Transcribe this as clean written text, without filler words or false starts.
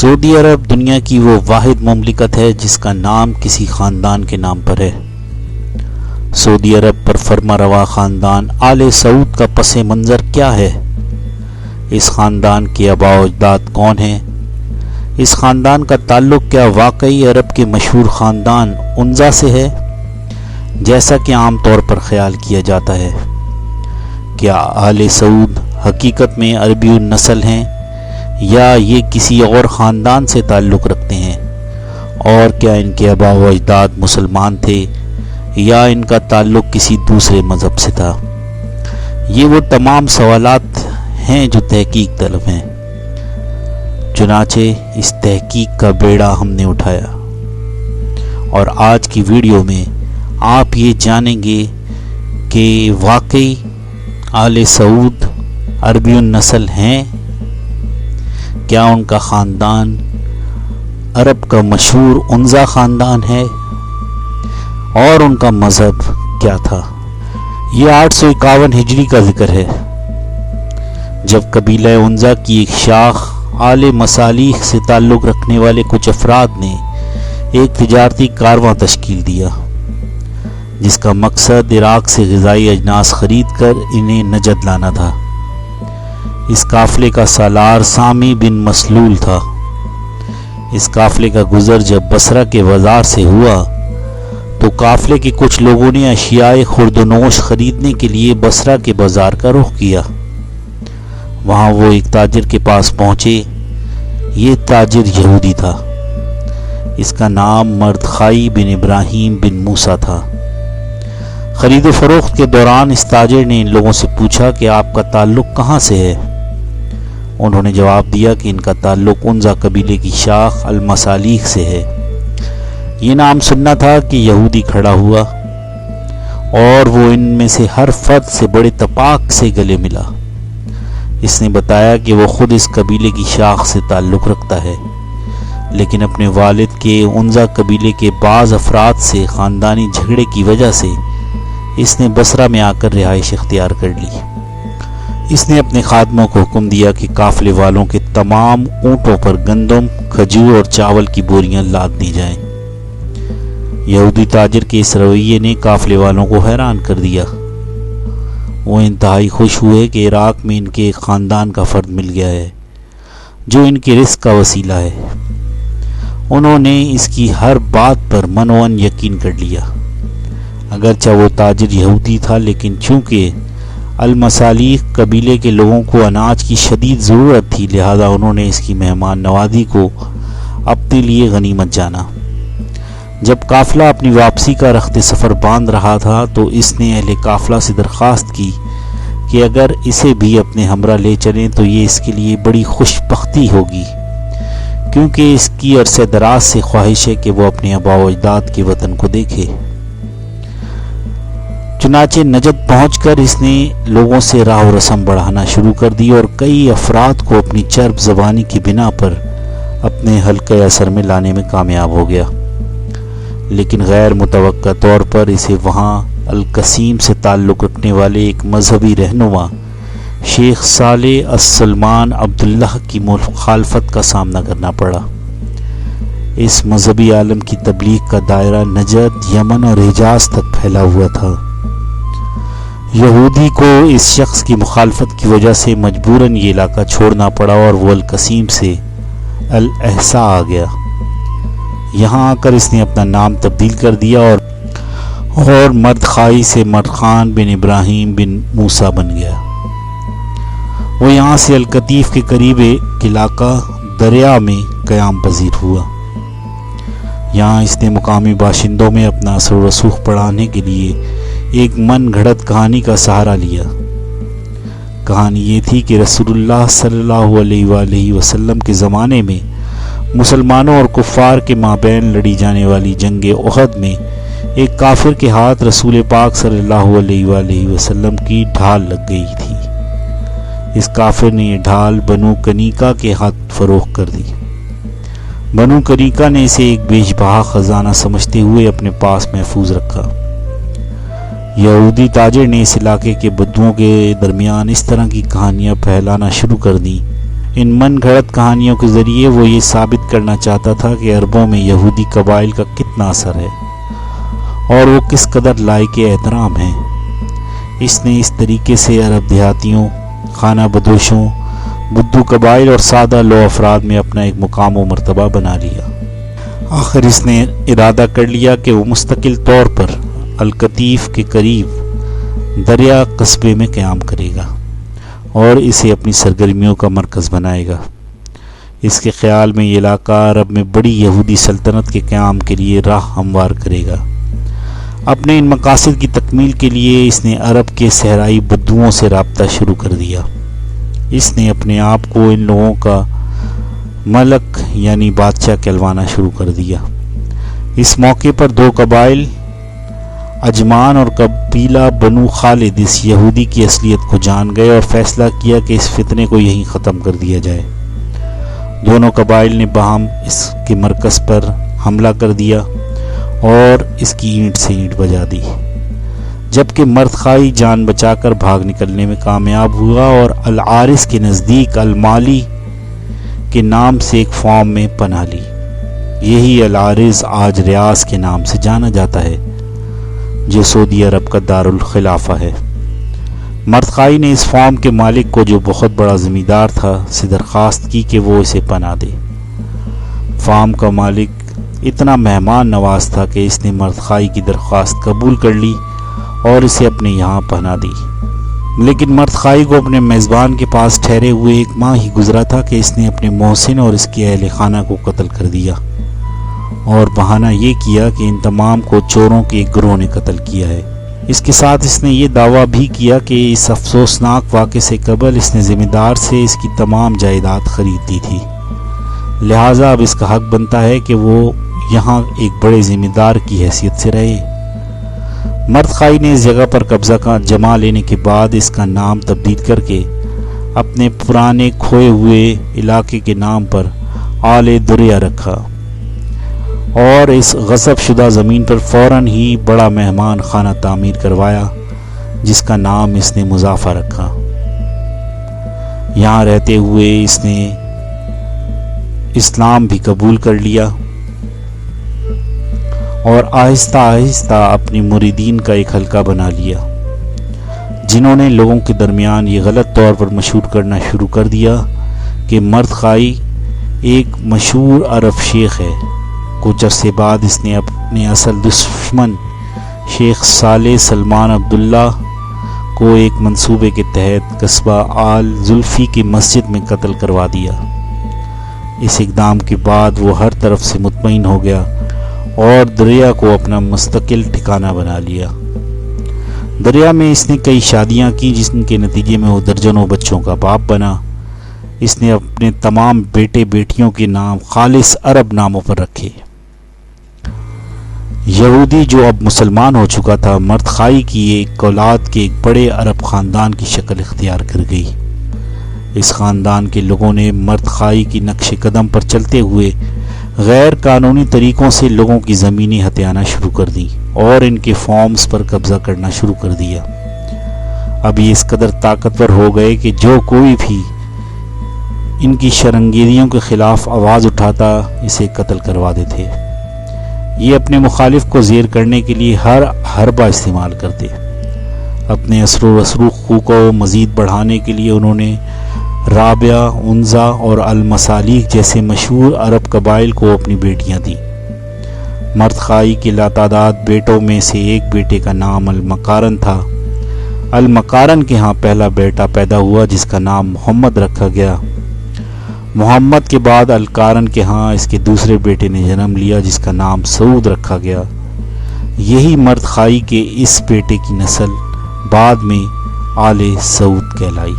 سعودی عرب دنیا کی وہ واحد مملکت ہے جس کا نام کسی خاندان کے نام پر ہے۔ سعودی عرب پر فرما روا خاندان آل سعود کا پس منظر کیا ہے؟ اس خاندان کے آباء و اجداد کون ہیں؟ اس خاندان کا تعلق کیا واقعی عرب کے مشہور خاندان عنزا سے ہے، جیسا کہ عام طور پر خیال کیا جاتا ہے؟ کیا آل سعود حقیقت میں عربی النسل ہیں یا یہ کسی اور خاندان سے تعلق رکھتے ہیں؟ اور کیا ان کے آباء و اجداد مسلمان تھے یا ان کا تعلق کسی دوسرے مذہب سے تھا؟ یہ وہ تمام سوالات ہیں جو تحقیق طلب ہیں۔ چنانچہ اس تحقیق کا بیڑا ہم نے اٹھایا، اور آج کی ویڈیو میں آپ یہ جانیں گے کہ واقعی آل سعود عربی النسل ہیں؟ کیا ان کا خاندان عرب کا مشہور عنزا خاندان ہے؟ اور ان کا مذہب کیا تھا؟ یہ 851 ہجری کا ذکر ہے، جب قبیلہ عنزا کی ایک شاخ آل مصالح سے تعلق رکھنے والے کچھ افراد نے ایک تجارتی کارواں تشکیل دیا، جس کا مقصد عراق سے غذائی اجناس خرید کر انہیں نجد لانا تھا۔ اس قافلے کا سالار سامی بن مسلول تھا۔ اس قافلے کا گزر جب بصرہ کے بازار سے ہوا تو قافلے کے کچھ لوگوں نے اشیاء خورد و نوش خریدنے کے لیے بصرہ کے بازار کا رخ کیا۔ وہاں وہ ایک تاجر کے پاس پہنچے۔ یہ تاجر یہودی تھا۔ اس کا نام مردخائی بن ابراہیم بن موسیٰ تھا۔ خرید و فروخت کے دوران اس تاجر نے ان لوگوں سے پوچھا کہ آپ کا تعلق کہاں سے ہے؟ انہوں نے جواب دیا کہ ان کا تعلق عنزا قبیلے کی شاخ المصالح سے ہے۔ یہ نام سننا تھا کہ یہودی کھڑا ہوا اور وہ ان میں سے ہر فرد سے بڑے تپاک سے گلے ملا۔ اس نے بتایا کہ وہ خود اس قبیلے کی شاخ سے تعلق رکھتا ہے، لیکن اپنے والد کے عنزا قبیلے کے بعض افراد سے خاندانی جھگڑے کی وجہ سے اس نے بصرہ میں آ کر رہائش اختیار کر لی۔ اس نے اپنے خادموں کو حکم دیا کہ قافلے والوں کے تمام اونٹوں پر گندم، کھجور اور چاول کی بوریاں لاد دی جائیں۔ یہودی تاجر کے اس رویے نے قافلے والوں کو حیران کر دیا۔ وہ انتہائی خوش ہوئے کہ عراق میں ان کے ایک خاندان کا فرد مل گیا ہے جو ان کے رزق کا وسیلہ ہے۔ انہوں نے اس کی ہر بات پر منوان یقین کر لیا۔ اگرچہ وہ تاجر یہودی تھا، لیکن چونکہ المصالح قبیلے کے لوگوں کو اناج کی شدید ضرورت تھی، لہذا انہوں نے اس کی مہمان نوازی کو اپنے لیے غنیمت جانا۔ جب قافلہ اپنی واپسی کا رخت سفر باندھ رہا تھا تو اس نے اہل قافلہ سے درخواست کی کہ اگر اسے بھی اپنے ہمراہ لے چلیں تو یہ اس کے لیے بڑی خوش بختی ہوگی، کیونکہ اس کی عرصہ دراز سے خواہش ہے کہ وہ اپنے آباء و اجداد کے وطن کو دیکھے۔ چنانچہ نجد پہنچ کر اس نے لوگوں سے راہ و رسم بڑھانا شروع کر دی اور کئی افراد کو اپنی چرب زبانی کی بنا پر اپنے حلقۂ اثر میں لانے میں کامیاب ہو گیا، لیکن غیر متوقع طور پر اسے وہاں القسیم سے تعلق رکھنے والے ایک مذہبی رہنما شیخ صالح السلمان عبداللہ کی مخالفت کا سامنا کرنا پڑا۔ اس مذہبی عالم کی تبلیغ کا دائرہ نجد، یمن اور حجاز تک پھیلا ہوا تھا۔ یہودی کو اس شخص کی مخالفت کی وجہ سے مجبوراً یہ علاقہ چھوڑنا پڑا اور وہ القسیم سے الاحسا آ گیا۔ یہاں آ کر اس نے اپنا نام تبدیل کر دیا اور مردخائی سے مردخان بن ابراہیم بن موسیٰ بن گیا۔ وہ یہاں سے القطیف کے قریب ایک علاقہ دریا میں قیام پذیر ہوا۔ یہاں اس نے مقامی باشندوں میں اپنا اثر و رسوخ بڑھانے کے لیے ایک من گھڑت کہانی کا سہارا لیا۔ کہانی یہ تھی کہ رسول اللہ صلی اللہ علیہ وآلہ وسلم کے زمانے میں مسلمانوں اور کفار کے مابین لڑی جانے والی جنگ احد میں ایک کافر کے ہاتھ رسول پاک صلی اللہ علیہ وآلہ وسلم کی ڈھال لگ گئی تھی۔ اس کافر نے یہ ڈھال بنو کنیکا کے ہاتھ فروخت کر دی۔ بنو کنیکا نے اسے ایک بیش بہا خزانہ سمجھتے ہوئے اپنے پاس محفوظ رکھا۔ یہودی تاجر نے اس علاقے کے بدوؤں کے درمیان اس طرح کی کہانیاں پھیلانا شروع کر دیں ان من گھڑت کہانیوں کے ذریعے وہ یہ ثابت کرنا چاہتا تھا کہ عربوں میں یہودی قبائل کا کتنا اثر ہے اور وہ کس قدر لائق احترام ہیں۔ اس نے اس طریقے سے عرب دیہاتیوں، خانہ بدوشوں، بدو قبائل اور سادہ لو افراد میں اپنا ایک مقام و مرتبہ بنا لیا۔ آخر اس نے ارادہ کر لیا کہ وہ مستقل طور پر القطیف کے قریب دریا قصبے میں قیام کرے گا اور اسے اپنی سرگرمیوں کا مرکز بنائے گا۔ اس کے خیال میں یہ علاقہ عرب میں بڑی یہودی سلطنت کے قیام کے لیے راہ ہموار کرے گا۔ اپنے ان مقاصد کی تکمیل کے لیے اس نے عرب کے صحرائی بدوؤں سے رابطہ شروع کر دیا۔ اس نے اپنے آپ کو ان لوگوں کا ملک یعنی بادشاہ کہلوانا شروع کر دیا۔ اس موقع پر دو قبائل اجمان اور قبیلہ بنو خالد اس یہودی کی اصلیت کو جان گئے اور فیصلہ کیا کہ اس فتنے کو یہیں ختم کر دیا جائے۔ دونوں قبائل نے باہم اس کے مرکز پر حملہ کر دیا اور اس کی اینٹ سے اینٹ بجا دی، جبکہ مردخائی جان بچا کر بھاگ نکلنے میں کامیاب ہوا اور العارس کے نزدیک المالی کے نام سے ایک فارم میں پناہ لی۔ یہی العارس آج ریاض کے نام سے جانا جاتا ہے، جو سعودی عرب کا دارالخلافہ ہے۔ مردخائی نے اس فارم کے مالک کو، جو بہت بڑا زمیندار تھا، سے درخواست کی کہ وہ اسے پناہ دے۔ فارم کا مالک اتنا مہمان نواز تھا کہ اس نے مردخائی کی درخواست قبول کر لی اور اسے اپنے یہاں پناہ دی، لیکن مردخائی کو اپنے میزبان کے پاس ٹھہرے ہوئے 1 ماہ ہی گزرا تھا کہ اس نے اپنے محسن اور اس کے اہل خانہ کو قتل کر دیا اور بہانہ یہ کیا کہ ان تمام کو چوروں کے ایک گروہ نے قتل کیا ہے۔ اس کے ساتھ اس نے یہ دعویٰ بھی کیا کہ اس افسوسناک واقعے سے قبل اس نے زمیندار سے اس کی تمام جائیداد خرید دی تھی، لہٰذا اب اس کا حق بنتا ہے کہ وہ یہاں ایک بڑے زمیندار کی حیثیت سے رہے۔ مردخائی نے اس جگہ پر قبضہ کا جما لینے کے بعد اس کا نام تبدیل کر کے اپنے پرانے کھوئے ہوئے علاقے کے نام پر آل دریا رکھا اور اس غصب شدہ زمین پر فوراً ہی بڑا مہمان خانہ تعمیر کروایا، جس کا نام اس نے مضافہ رکھا۔ یہاں رہتے ہوئے اس نے اسلام بھی قبول کر لیا اور آہستہ آہستہ اپنی مریدین کا ایک حلقہ بنا لیا، جنہوں نے لوگوں کے درمیان یہ غلط طور پر مشہور کرنا شروع کر دیا کہ مردخائی ایک مشہور عرب شیخ ہے۔ کچھ عرصے بعد اس نے اپنے اصل دشمن شیخ صالح سلمان عبداللہ کو ایک منصوبے کے تحت قصبہ آل زلفی کی مسجد میں قتل کروا دیا۔ اس اقدام کے بعد وہ ہر طرف سے مطمئن ہو گیا اور دریا کو اپنا مستقل ٹھکانہ بنا لیا۔ دریا میں اس نے کئی شادیاں کی، جس کے نتیجے میں وہ درجنوں بچوں کا باپ بنا۔ اس نے اپنے تمام بیٹے بیٹیوں کے نام خالص عرب ناموں پر رکھے۔ یہودی جو اب مسلمان ہو چکا تھا، مردخائی کی ایک اولاد کے ایک بڑے عرب خاندان کی شکل اختیار کر گئی۔ اس خاندان کے لوگوں نے مردخائی کی نقش قدم پر چلتے ہوئے غیر قانونی طریقوں سے لوگوں کی زمینیں ہتھیانا شروع کر دیں اور ان کے فارمز پر قبضہ کرنا شروع کر دیا۔ اب یہ اس قدر طاقتور ہو گئے کہ جو کوئی بھی ان کی شرنگیریوں کے خلاف آواز اٹھاتا اسے قتل کروا دیتے۔ یہ اپنے مخالف کو زیر کرنے کے لیے ہر حربہ استعمال کرتے۔ اپنے اثر و رسوخ کو مزید بڑھانے کے لیے انہوں نے رابعہ، عنزہ اور المسالیق جیسے مشہور عرب قبائل کو اپنی بیٹیاں دیں۔ مردخائی کے لاتعداد بیٹوں میں سے ایک بیٹے کا نام المقارن تھا۔ المقارن کے ہاں پہلا بیٹا پیدا ہوا جس کا نام محمد رکھا گیا۔ محمد کے بعد القارن کے ہاں اس کے دوسرے بیٹے نے جنم لیا جس کا نام سعود رکھا گیا۔ یہی مردخائی کے اس بیٹے کی نسل بعد میں آل سعود کہلائی۔